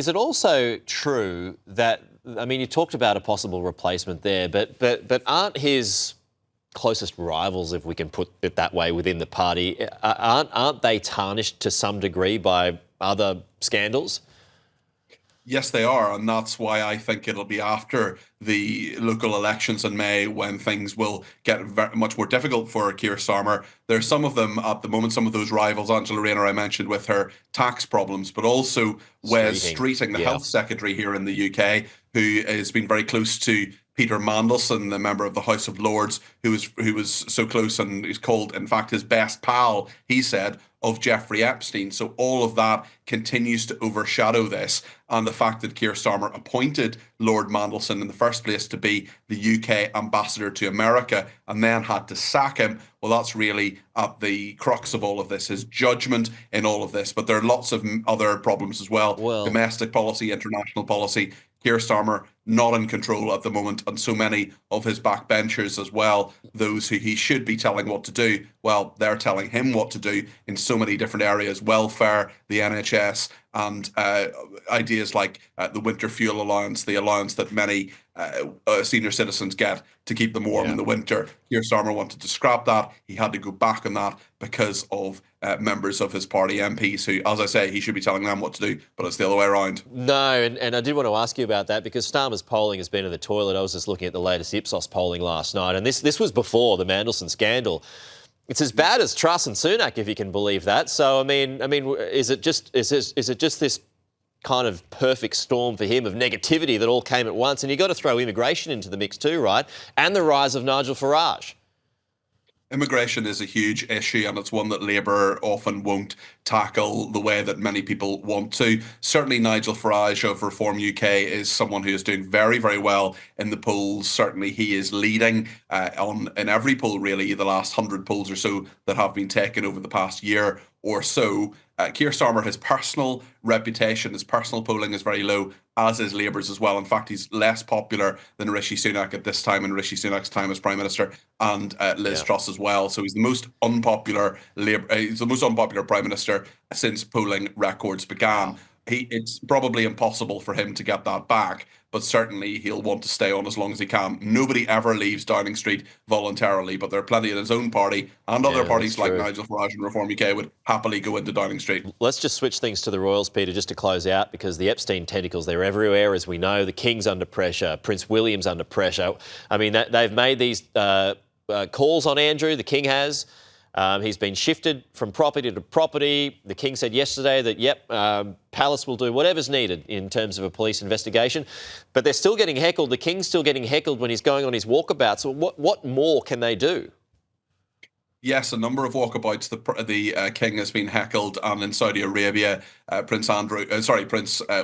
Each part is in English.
Is it also true that, I mean, you talked about a possible replacement there, but aren't his closest rivals, if we can put it that way, within the party, aren't they tarnished to some degree by other scandals? Yes, they are, and that's why I think it'll be after the local elections in May when things will get much more difficult for Keir Starmer. There's some of them at the moment, some of those rivals, Angela Rayner I mentioned with her tax problems, but also Wes Streeting, Streeting, the yeah. health secretary here in the UK, who has been very close to Peter Mandelson, the member of the House of Lords, who was so close and is called, in fact, his best pal, he said, of Jeffrey Epstein. So all of that continues to overshadow this. And the fact that Keir Starmer appointed Lord Mandelson in the first place to be the UK ambassador to America and then had to sack him, well, that's really at the crux of all of this, his judgment in all of this. But there are lots of other problems as well. Well, Domestic policy, international policy. Keir Starmer not in control at the moment, and so many of his backbenchers as well, those who he should be telling what to do, well, they're telling him what to do in so many different areas: welfare, the NHS, and ideas like the winter fuel allowance, the allowance that many senior citizens get to keep them warm in the winter. Keir Starmer wanted to scrap that. He had to go back on that because of members of his party MPs who, as I say, he should be telling them what to do, but it's the other way around. No, and I did want to ask you about that because Starmer's polling has been in the toilet. I was just looking at the latest Ipsos polling last night, and this was before the Mandelson scandal. It's as bad as Truss and Sunak, if you can believe that. So, I mean, is it just this kind of perfect storm for him of negativity that all came at once? And you've got to throw immigration into the mix too, right? And the rise of Nigel Farage. Immigration is a huge issue, and it's one that Labour often won't tackle the way that many people want to. Certainly, Nigel Farage of Reform UK is someone who is doing very, very well in the polls. Certainly, he is leading in every poll, really, the last 100 polls or so that have been taken over the past year or so. Keir Starmer, his personal reputation, his personal polling is very low, as is Labour's as well. In fact, he's less popular than Rishi Sunak at this time, and Rishi Sunak's time as Prime Minister, and Liz Truss as well. So he's the most unpopular he's the most unpopular Prime Minister since polling records began. It's probably impossible for him to get that back, but certainly he'll want to stay on as long as he can. Nobody ever leaves Downing Street voluntarily, but there are plenty in his own party and other parties like Nigel Farage and Reform UK would happily go into Downing Street. Let's just switch things to the Royals, Peter, just to close out, because the Epstein tentacles, they're everywhere, as we know. The King's under pressure, Prince William's under pressure. I mean, they've made these calls on Andrew, the King has. He's been shifted from property to property. The King said yesterday that, Palace will do whatever's needed in terms of a police investigation. But they're still getting heckled. The King's still getting heckled when he's going on his walkabout. So what more can they do? Yes, a number of walkabouts. The King has been heckled, and in Saudi Arabia, Prince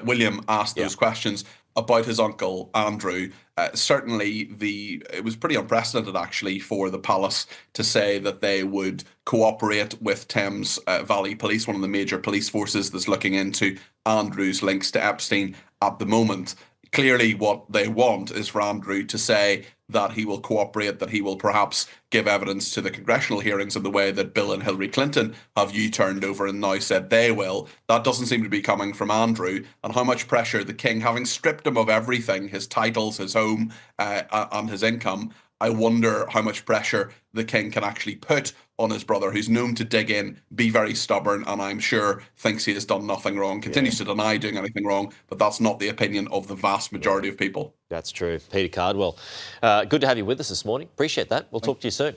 William asked those questions about his uncle Andrew. Certainly, it was pretty unprecedented actually for the palace to say that they would cooperate with Thames Valley Police, one of the major police forces that's looking into Andrew's links to Epstein at the moment. Clearly, what they want is for Andrew to say that he will cooperate, that he will perhaps give evidence to the congressional hearings in the way that Bill and Hillary Clinton have U-turned over and now said they will. That doesn't seem to be coming from Andrew. And how much pressure the King, having stripped him of everything, his titles, his home, and his income, I wonder how much pressure the King can actually put on his brother, who's known to dig in, be very stubborn, and I'm sure thinks he has done nothing wrong, continues to deny doing anything wrong, but that's not the opinion of the vast majority of people. That's true. Peter Cardwell, good to have you with us this morning. Appreciate that. We'll talk to you soon.